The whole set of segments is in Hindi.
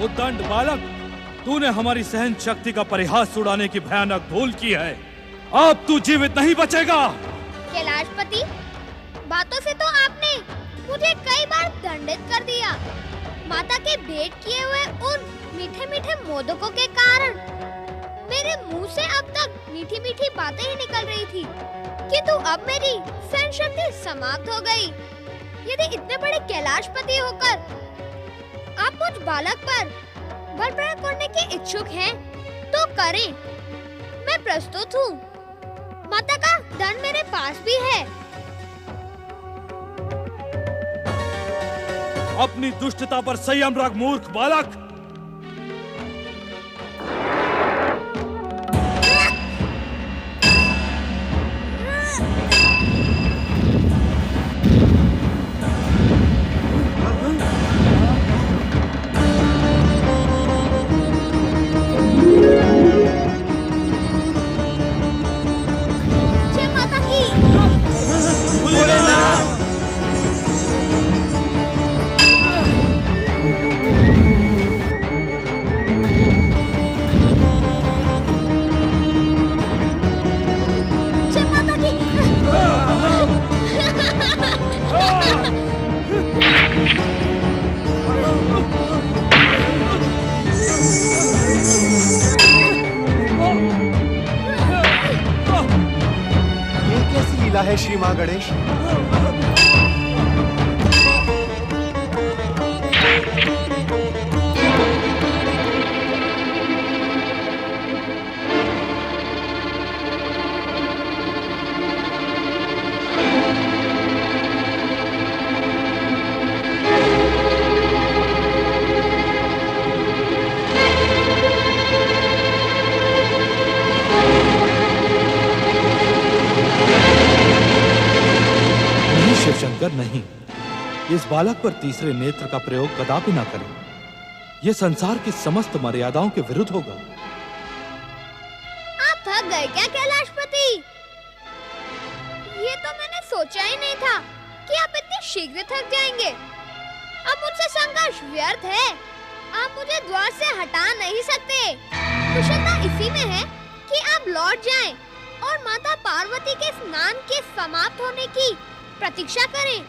उद्दंड बालक, तूने हमारी सहन शक्ति का परिहास उड़ाने की भयानक भूल की है। अब तू जीवित नहीं बचेगा। कैलाशपति, बातों से तो आपने मुझे कई बार दंडित कर दिया। माता के भेंट किए हुए उन मीठे मीठे मोदकों के कारण मेरे मुंह से अब तक मीठी मीठी बातें ही निकल रही थी, किंतु अब मेरी सहन शक्ति समाप्त हो गई। यदि इतने बड़े कैलाशपति होकर आप मुझ बालक पर बल प्रयोग करने के इच्छुक हैं, तो करें। मैं प्रस्तुत हूँ। माता का दंड मेरे पास भी है। अपनी दुष्टता पर संयम रख मूर्ख बालक। है श्री मां गणेश। शिवशंकर, नहीं, इस बालक पर तीसरे नेत्र का प्रयोग कदापि ना करें। यह संसार की समस्त मर्यादाओं के विरुद्ध होगा। आप थक गए क्या कैलाशपति? ये तो मैंने सोचा ही नहीं था कि आप इतने शीघ्र थक जाएंगे। अब मुझसे संघर्ष व्यर्थ है। आप मुझे द्वार से हटा नहीं सकते। कुशलता इसी में है कि आप लौट जाएं और माता पार्वती के स्नान के समाप्त होने की प्रतीक्षा करें।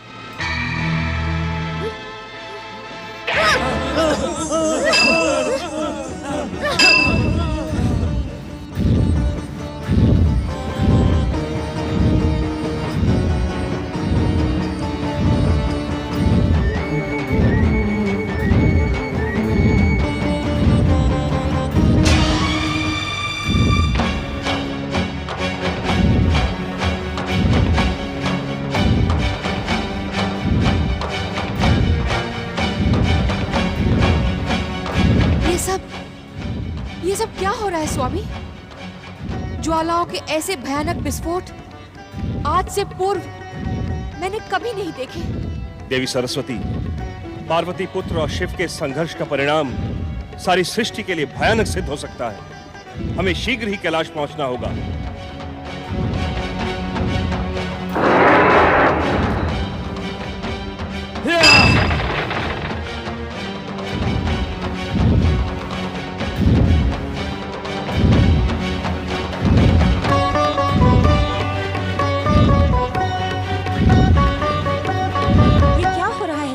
ये सब क्या हो रहा है स्वामी? ज्वालाओं के ऐसे भयानक विस्फोट आज से पूर्व मैंने कभी नहीं देखे। देवी सरस्वती, पार्वती पुत्र और शिव के संघर्ष का परिणाम सारी सृष्टि के लिए भयानक सिद्ध हो सकता है। हमें शीघ्र ही कैलाश पहुंचना होगा।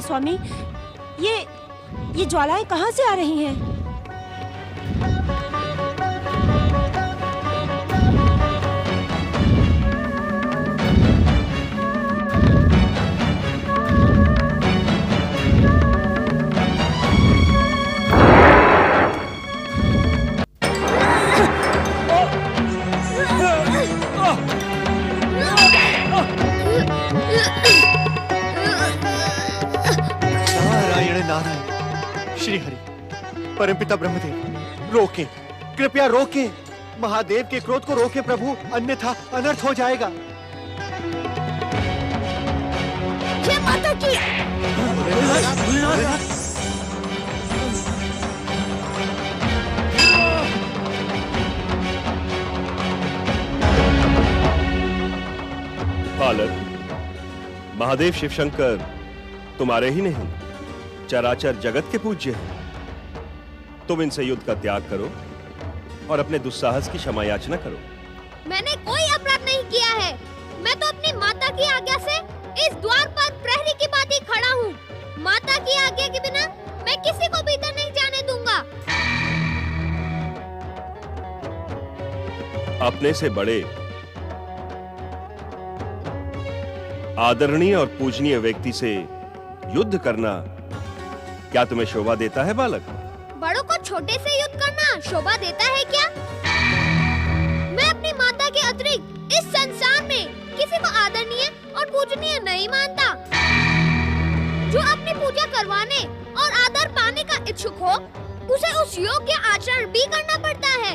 स्वामी, ये ज्वालाएं कहां से आ रही हैं? श्री हरि, परमपिता ब्रह्मदेव, रोके, कृपया रोके। महादेव के क्रोध को रोके प्रभु, अन्यथा अनर्थ हो जाएगा। जय माता की। बालक, महादेव शिवशंकर तुम्हारे ही नहीं, चराचर जगत के पूज्य हैं। तुम इनसे युद्ध का त्याग करो और अपने दुस्साहस की क्षमा याचना करो। मैंने कोई अपराध नहीं किया है। मैं तो अपनी माता की आज्ञा से इस द्वार पर प्रहरी की भांति खड़ा हूँ। माता की आज्ञा के बिना मैं किसी को भीतर नहीं जाने दूंगा। अपने से बड़े आदरणीय और पूजनीय व्यक्ति से युद्ध करना क्या तुम्हें शोभा देता है बालक? बड़ों को छोटे से युद्ध करना शोभा देता है क्या? मैं अपनी माता के अतिरिक्त इस संसार में किसी को आदरणीय और पूजनीय नहीं मानता। जो अपनी पूजा करवाने और आदर पाने का इच्छुक हो, उसे उस योग्य आचरण भी करना पड़ता है।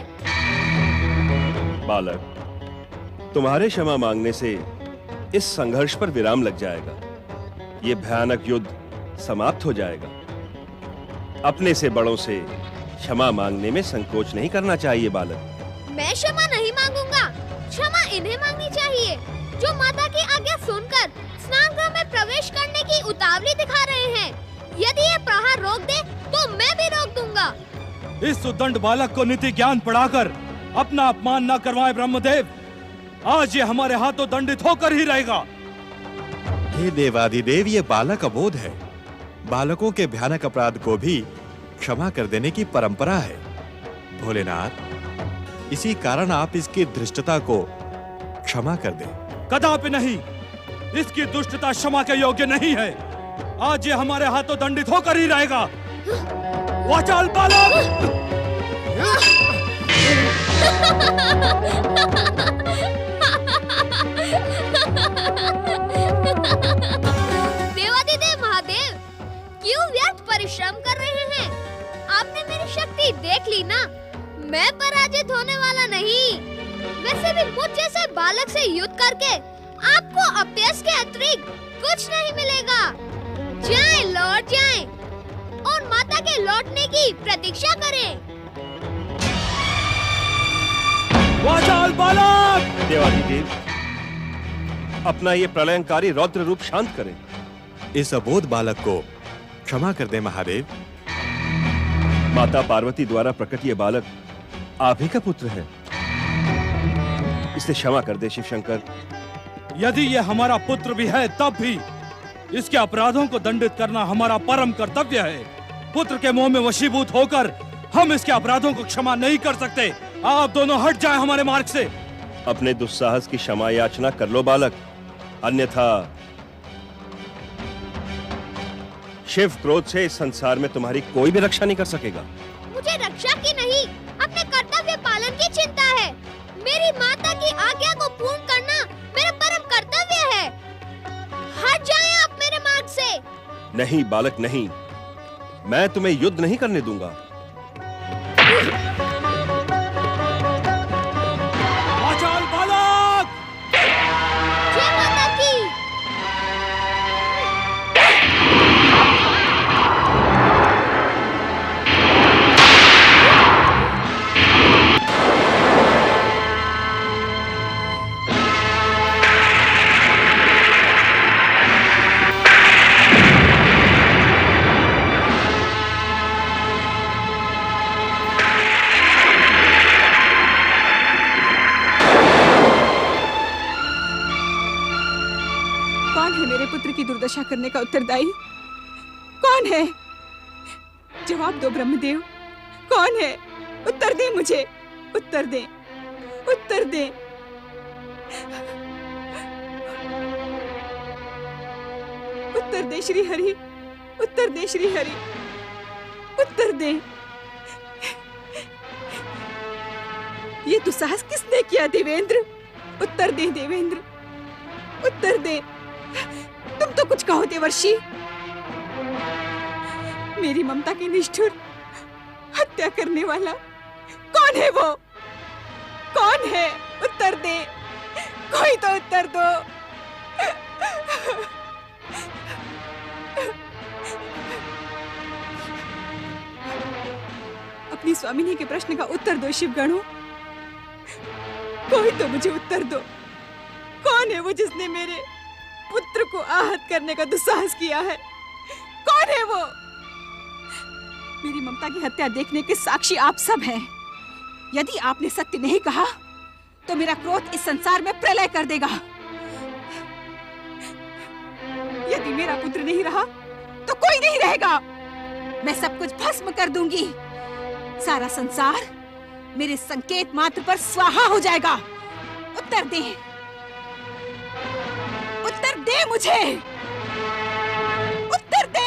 बालक, तुम्हारे क्षमा मांगने से इस संघर्ष पर विराम लग जाएगा। ये भयानक युद्ध समाप्त हो जाएगा। अपने से बड़ों से क्षमा मांगने में संकोच नहीं करना चाहिए बालक। मैं क्षमा नहीं मांगूंगा। क्षमा इन्हें मांगनी चाहिए जो माता की आज्ञा सुनकर स्नान गृह में प्रवेश करने की उतावली दिखा रहे हैं। यदि ये प्रहार रोक दे तो मैं भी रोक दूंगा। इस उद्दंड बालक को नीति ज्ञान पढ़ाकर अपना अपमान न करवाएं ब्रह्मदेव। आज ये हमारे हाथों दंडित होकर ही रहेगा। हे देवाधिदेव, ये बालक अबोध है। बालकों के भयानक अपराध को भी क्षमा कर देने की परंपरा है। भोलेनाथ, इसी कारण आप इसकी धृष्टता को क्षमा कर दें। कदापि नहीं। इसकी दुष्टता क्षमा के योग्य नहीं है। आज ये हमारे हाथों दंडित होकर ही रहेगा। वाचाल बालक! देवाधिदेव महादेव, क्यों व्यर्थ परिश्रम कर रहे हैं? आपने मेरी शक्ति देख ली ना। मैं पराजित होने वाला नहीं। वैसे भी मुझ जैसे बालक से युद्ध करके आपको अपयश के अतिरिक्त कुछ नहीं मिलेगा। जाएं, लौट जाएं और माता के लौटने की प्रतीक्षा करें। वाचाल बालक! देवाधिदेव, अपना ये प्रलयंकारी रौद्र रूप शांत करें। इस अबोध बालक को क्षमा कर दे महादेव। माता पार्वती द्वारा प्रकट ये बालक आप ही का पुत्र है। इसे क्षमा कर दे शिव शंकर। यदि ये हमारा पुत्र भी है तब भी इसके अपराधों को दंडित करना हमारा परम कर्तव्य है। पुत्र के मोह में वशीभूत होकर हम इसके अपराधों को क्षमा नहीं कर सकते। आप दोनों हट जाएं हमारे मार्ग से। अपने दुस्साहस की क्षमा याचना कर लो बालक, अन्यथा शिव क्रोध से इस संसार में तुम्हारी कोई भी रक्षा नहीं कर सकेगा। मुझे रक्षा की नहीं, अपने कर्तव्य पालन की चिंता है। मेरी माता की आज्ञा को पूर्ण करना मेरा परम कर्तव्य है। हट जाएं आप मेरे मार्ग से। नहीं बालक नहीं, मैं तुम्हें युद्ध नहीं करने दूंगा। वाचाल बालक! जय माता की। कौन है मेरे पुत्र की दुर्दशा करने का उत्तरदायी? कौन है? जवाब दो ब्रह्मदेव, कौन है? उत्तर दे मुझे, उत्तर दे, उत्तर दे। उत्तर दे श्री हरि, उत्तर दे श्री हरि, उत्तर दे। ये दुस्साहस किसने किया देवेंद्र? उत्तर दे देवेंद्र, उत्तर दे। तुम तो कुछ कहो देवर्षि। मेरी ममता की निष्ठुर हत्या करने वाला कौन है? वो कौन है? उत्तर दे, कोई तो उत्तर दो। अपनी स्वामिनी के प्रश्न का उत्तर दो शिवगणों। कोई तो मुझे उत्तर दो। कौन है वो जिसने मेरे पुत्र को आहत करने का दुस्साहस किया है? कौन है वो? मेरी ममता की हत्या देखने के साक्षी आप सब हैं। यदि आपने सत्य नहीं कहा तो मेरा क्रोध इस संसार में प्रलय कर देगा। यदि मेरा पुत्र नहीं रहा तो कोई नहीं रहेगा। मैं सब कुछ भस्म कर दूंगी। सारा संसार मेरे संकेत मात्र पर स्वाहा हो जाएगा। उत्तर दे, उत्तर दे मुझे, उत्तर दे।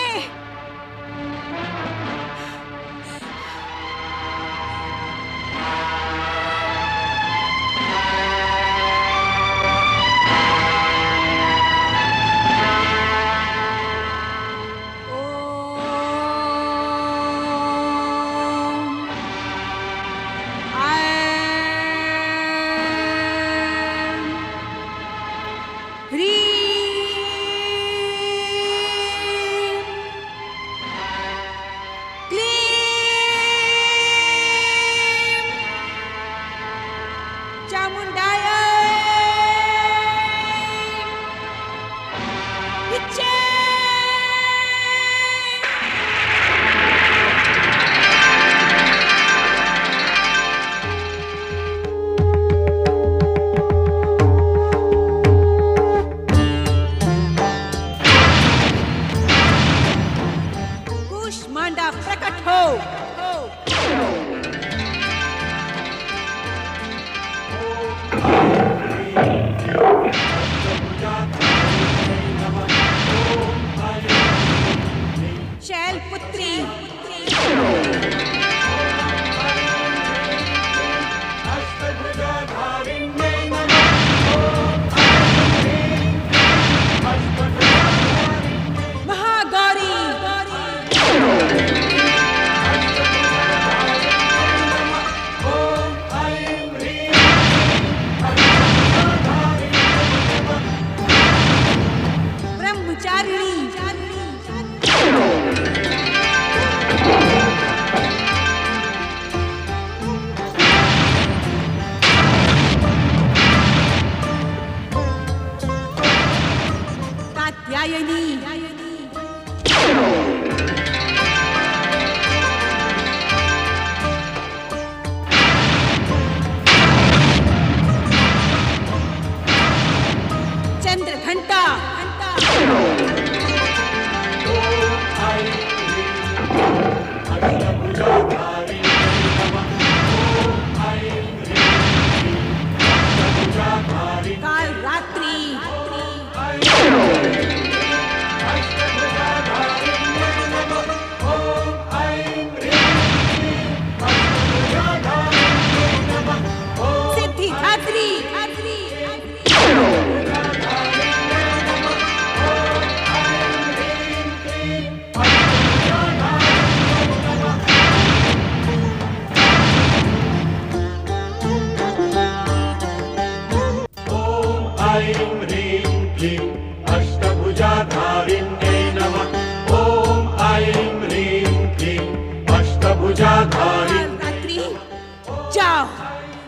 जाओ,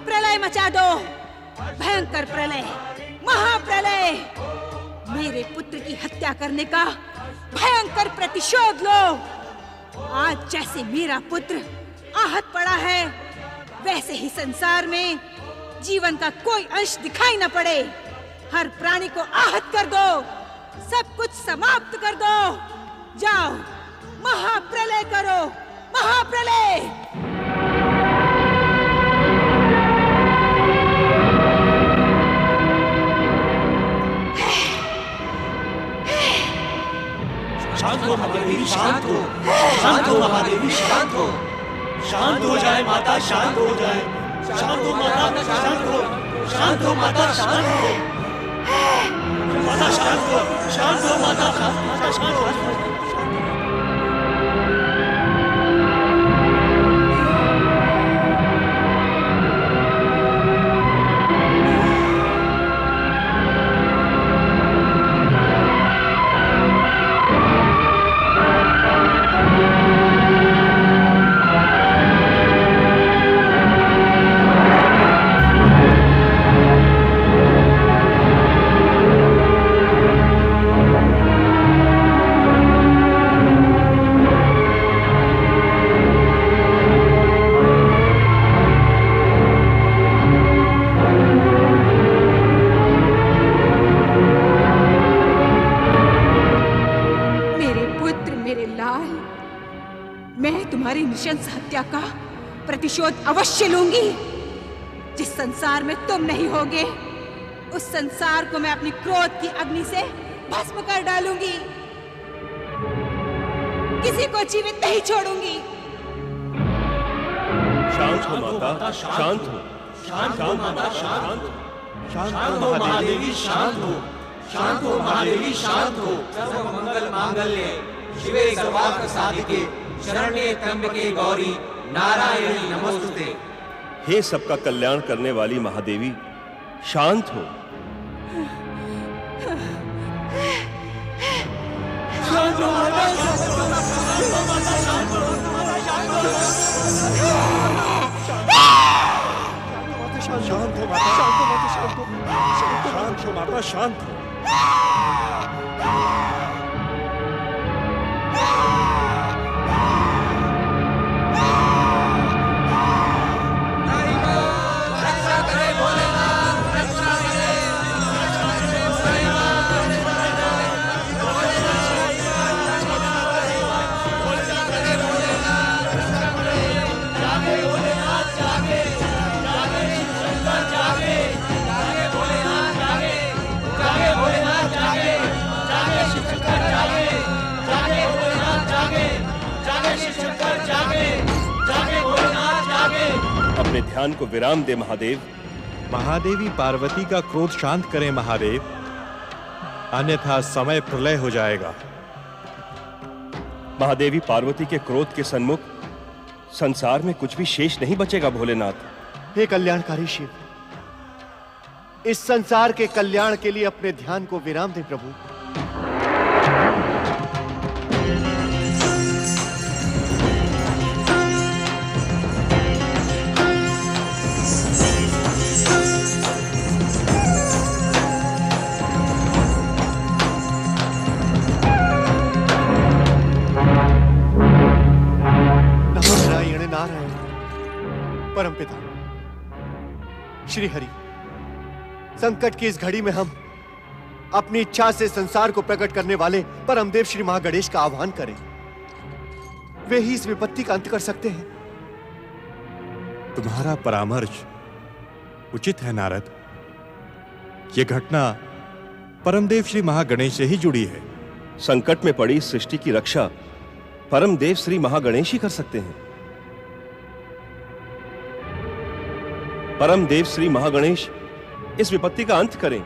प्रलय मचा दो, भयंकर प्रलय, महाप्रलय। मेरे पुत्र की हत्या करने का भयंकर प्रतिशोध लो। आज जैसे मेरा पुत्र आहत पड़ा है, वैसे ही संसार में जीवन का कोई अंश दिखाई न पड़े। हर प्राणी को आहत कर दो, सब कुछ समाप्त कर दो। जाओ, महाप्रलय करो, महाप्रलय। शांत हो महादेवी, शांत हो, शांत हो महादेवी, शांत हो, शांत हो जाए माता, शांत हो जाए, शांत हो माता, शांत हो, शांत हो माता, शांत हो, माता शांत हो, शांत हो माता, माता शांत हो। मैं तुम्हारी नृशंस हत्या का प्रतिशोध अवश्य लूंगी। जिस संसार में तुम नहीं होगे, उस संसार को मैं अपनी क्रोध की अग्नि से भस्म कर डालूंगी। किसी को जीवित नहीं छोड़ूंगी। शांत हो माता, शांत हो। शांत हो माता, शांत हो। शांत हो महादेवी, शांत हो। शांत हो महादेवी, शांत हो। सर्व मंगल मांगल्ये शिवे सर्वार्थ साधिके शरण्ये त्र्यंबके गौरी नारायणी नमोस्तुते। हे सबका कल्याण करने वाली महादेवी, शांत हो। शांत हो माता, शांत हो माता, शांत हो। शांत हो माता, शांत हो माता, शांत हो। शांत हो माता, शांत हो। अपने ध्यान को विराम दे महादेव। महादेवी पार्वती का क्रोध शांत करें महादेव, अन्यथा समय प्रलय हो जाएगा। महादेवी पार्वती के क्रोध के सन्मुख संसार में कुछ भी शेष नहीं बचेगा भोलेनाथ। हे कल्याणकारी शिव, इस संसार के कल्याण के लिए अपने ध्यान को विराम दे प्रभु। परमपिता श्री हरि, संकट की इस घड़ी में हम अपनी इच्छा से संसार को प्रकट करने वाले परमदेव श्री महागणेश का आह्वान करें। वे ही इस विपत्ति का अंत कर सकते हैं। तुम्हारा परामर्श उचित है नारद। यह घटना परमदेव श्री महागणेश से ही जुड़ी है। संकट में पड़ी सृष्टि की रक्षा परमदेव श्री महागणेश ही कर सकते हैं। परम देव श्री महागणेश इस विपत्ति का अंत करें,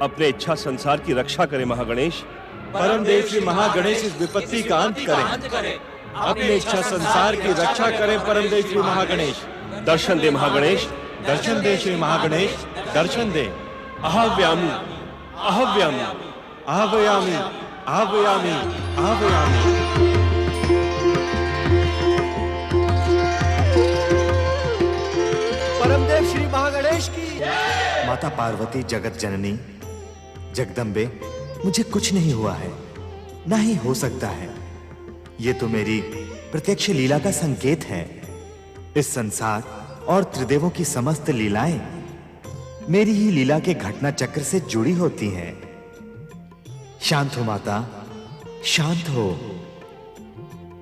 अपने इच्छा संसार की रक्षा करें। महागणेश, परम देव श्री महागणेश इस विपत्ति का अंत करें, अपने इच्छा संसार की रक्षा करें। परम देव श्री महागणेश, दर्शन दे महागणेश, दर्शन दे श्री महागणेश, दर्शन दे। आह्वयामि, आह्वयामि, आह्वयामि, आह्वयामि, आह्वयामि। परमदेव श्री महागणेश की। माता पार्वती जगत जननी जगदम्बे, मुझे कुछ नहीं हुआ है, ना ही हो सकता है। ये तो मेरी प्रत्यक्ष लीला का संकेत है। इस संसार और त्रिदेवों की समस्त लीलाएं मेरी ही लीला के घटना चक्र से जुड़ी होती हैं। शांत हो माता, शांत हो।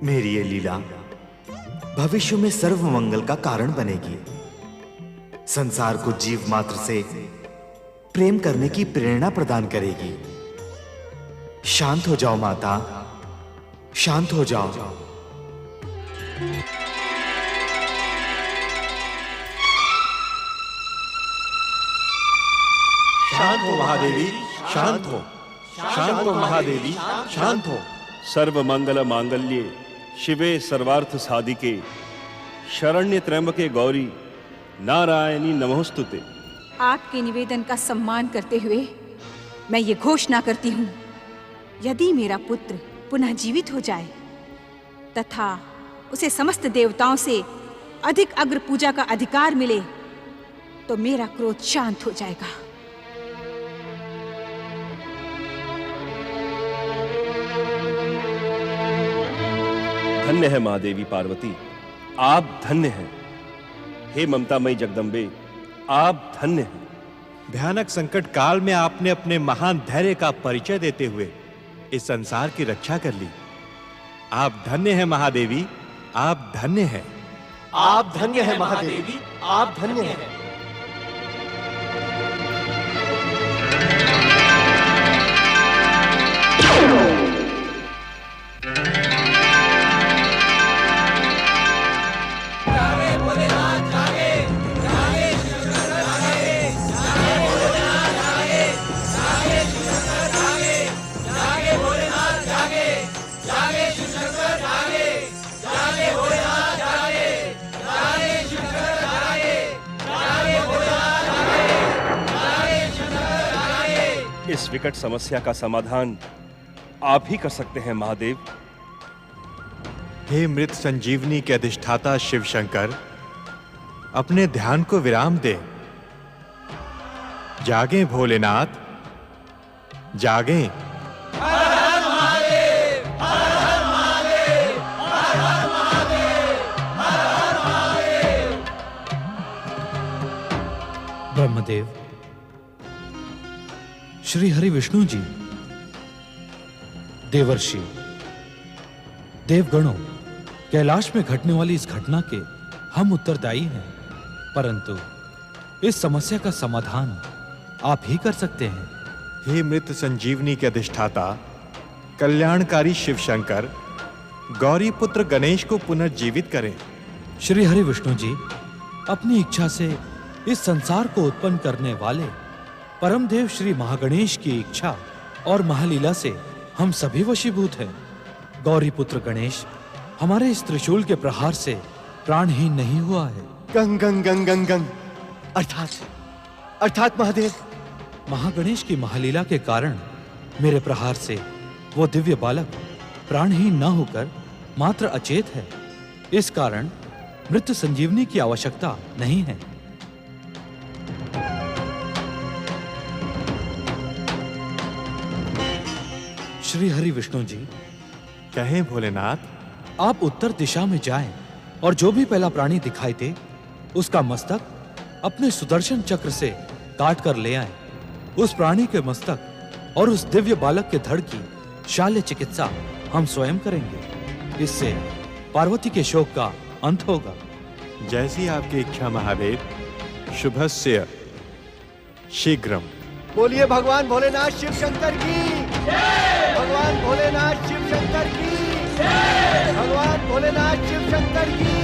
मेरी ये लीला भविष्य में सर्व मंगल का कारण बनेगी। संसार को जीव मात्र से प्रेम करने की प्रेरणा प्रदान करेगी। शांत हो जाओ माता, शांत हो जाओ। शांत हो महादेवी, शांत हो। शांत हो महादेवी, शांत हो। सर्व मंगल मांगल्ये शिवे सर्वार्थ साधिके शरण्य त्र्यंबके गौरी नारायणी नमोस्तुते। आपके निवेदन का सम्मान करते हुए मैं ये घोषणा करती हूँ, यदि मेरा पुत्र पुनः जीवित हो जाए तथा उसे समस्त देवताओं से अधिक अग्र पूजा का अधिकार मिले, तो मेरा क्रोध शांत हो जाएगा। धन्य है महादेवी पार्वती, आप धन्य हैं। हे ममतामयी जगदम्बे, आप धन्य हैं। भयानक संकट काल में आपने अपने महान धैर्य का परिचय देते हुए इस संसार की रक्षा कर ली। आप धन्य हैं महादेवी, आप धन्य हैं। आप धन्य है महादेवी, आप धन्य हैं। इस विकट समस्या का समाधान आप ही कर सकते हैं महादेव। हे मृत संजीवनी के अधिष्ठाता शिव शंकर, अपने ध्यान को विराम दे। जागें भोलेनाथ, जागें। ब्रह्मदेव, श्री हरि विष्णु जी, देवर्षि, देवगणों, कैलाश में घटने वाली इस घटना के हम उत्तरदायी हैं, परंतु इस समस्या का समाधान आप ही कर सकते हैं। हे मृत संजीवनी के अधिष्ठाता कल्याणकारी शिव शंकर, गौरी पुत्र गणेश को पुनर्जीवित करें। श्री हरि विष्णु जी, अपनी इच्छा से इस संसार को उत्पन्न करने वाले परमदेव श्री महागणेश की इच्छा और महालीला से हम सभी वशीभूत हैं। गौरी पुत्र गणेश हमारे इस त्रिशूल के प्रहार से प्राणहीन नहीं हुआ है। गंग गंग गंग गंग गंग अर्थात महादेव, महागणेश की महालीला के कारण मेरे प्रहार से वो दिव्य बालक प्राणहीन न होकर मात्र अचेत है। इस कारण मृत्यु संजीवनी की आवश्यकता नहीं है। श्री हरि विष्णु जी, कहें भोलेनाथ। आप उत्तर दिशा में जाएं और जो भी पहला प्राणी दिखाई दे उसका मस्तक अपने सुदर्शन चक्र से काट कर ले आएं। उस प्राणी के मस्तक और उस दिव्य बालक के धड़ की शाल्य चिकित्सा हम स्वयं करेंगे। इससे पार्वती के शोक का अंत होगा। जैसी आपकी इच्छा महादेव, शुभस्य शीघ्रम। बोलिए भगवान भोलेनाथ शिव शंकर की, भगवान भोलेनाथ शिव शंकर की, भगवान भोलेनाथ शिव शंकर की।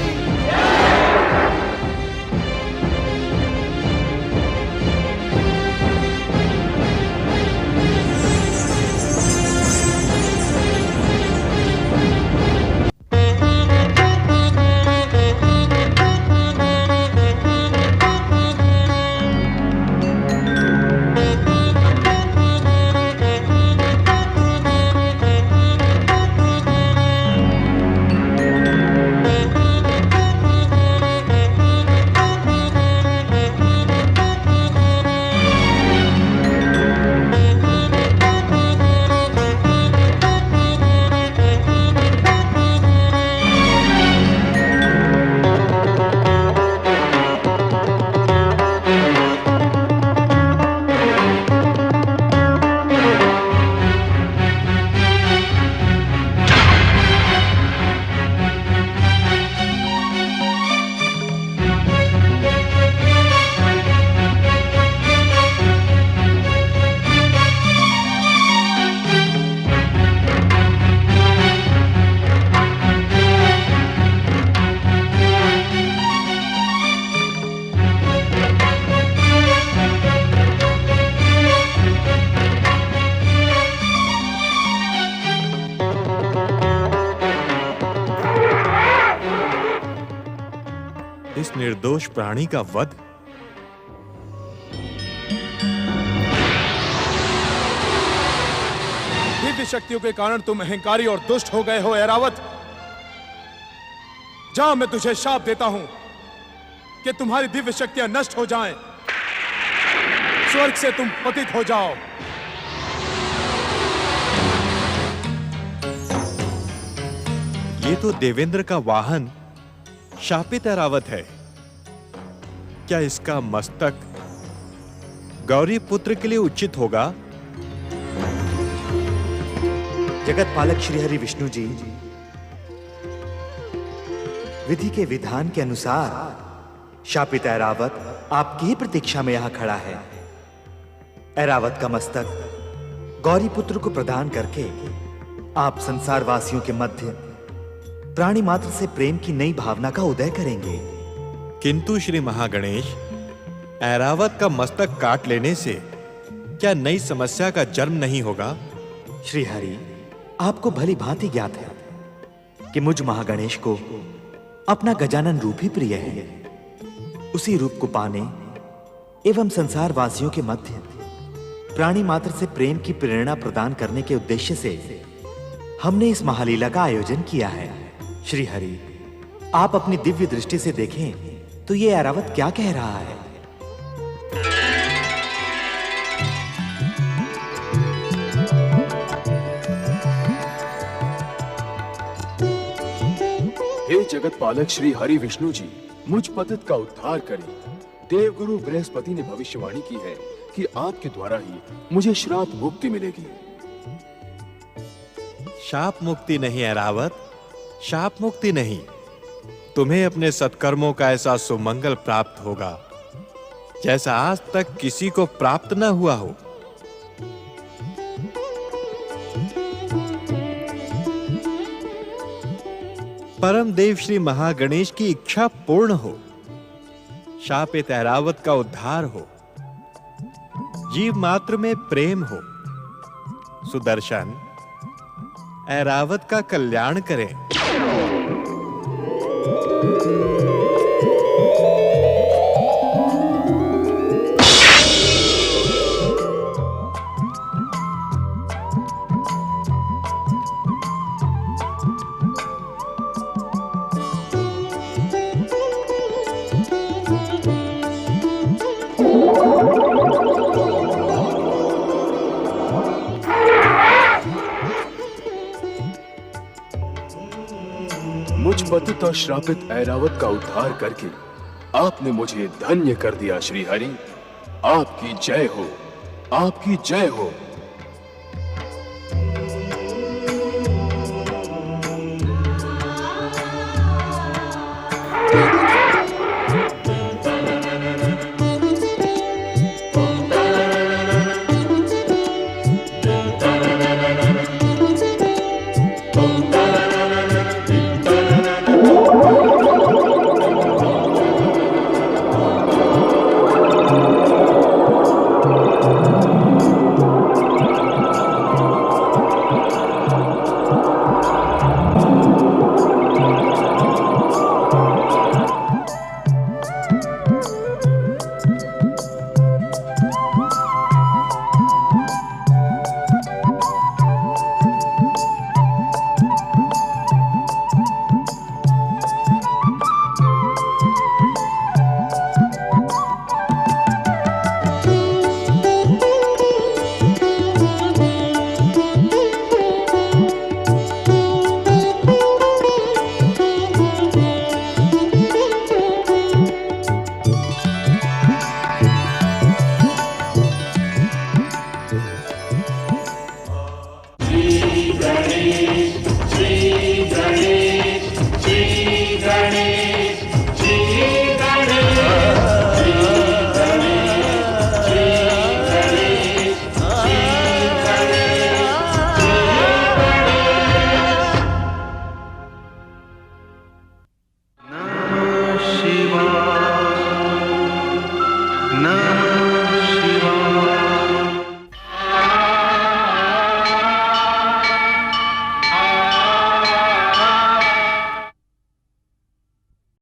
इस निर्दोष प्राणी का वध। दिव्य शक्तियों के कारण तुम अहंकारी और दुष्ट हो गए हो ऐरावत। जा, मैं तुझे शाप देता हूं कि तुम्हारी दिव्य शक्तियां नष्ट हो जाएं, स्वर्ग से तुम पतित हो जाओ। ये तो देवेंद्र का वाहन शापित ऐरावत है। क्या इसका मस्तक गौरी पुत्र के लिए उचित होगा? जगत पालक श्री हरि विष्णु जी, विधि के विधान के अनुसार शापित ऐरावत आपकी ही प्रतीक्षा में यहां खड़ा है। ऐरावत का मस्तक गौरी पुत्र को प्रदान करके आप संसार वासियों के मध्य प्राणी मात्र से प्रेम की नई भावना का उदय करेंगे। किंतु श्री महागणेश, ऐरावत का मस्तक काट लेने से क्या नई समस्या का जन्म नहीं होगा? श्री हरि, आपको भली भांति ज्ञात है कि मुझ महागणेश को अपना गजानन रूप ही प्रिय है। उसी रूप को पाने एवं संसार वासियों के मध्य प्राणी मात्र से प्रेम की प्रेरणा प्रदान करने के उद्देश्य से हमने इस महालीला का आयोजन किया है। श्री हरि, आप अपनी दिव्य दृष्टि से देखें तो ये ऐरावत क्या कह रहा है। हे जगत पालक श्री हरि विष्णु जी, मुझ पतित का उद्धार करें। देवगुरु बृहस्पति ने भविष्यवाणी की है कि आपके द्वारा ही मुझे श्राप मुक्ति मिलेगी। शाप मुक्ति नहीं ऐरावत, शाप मुक्ति नहीं। तुम्हें अपने सत्कर्मों का ऐसा सुमंगल प्राप्त होगा जैसा आज तक किसी को प्राप्त न हुआ हो। परम देव श्री महागणेश की इच्छा पूर्ण हो, शापित ऐरावत का उद्धार हो, जीव मात्र में प्रेम हो। सुदर्शन, ऐरावत का कल्याण करें। मुझ पतित और श्रापित ऐरावत का उद्धार करके आपने मुझे धन्य कर दिया। श्री हरि, आपकी जय हो, आपकी जय हो। श्री गणेश, श्री गणेश, श्री गणेश।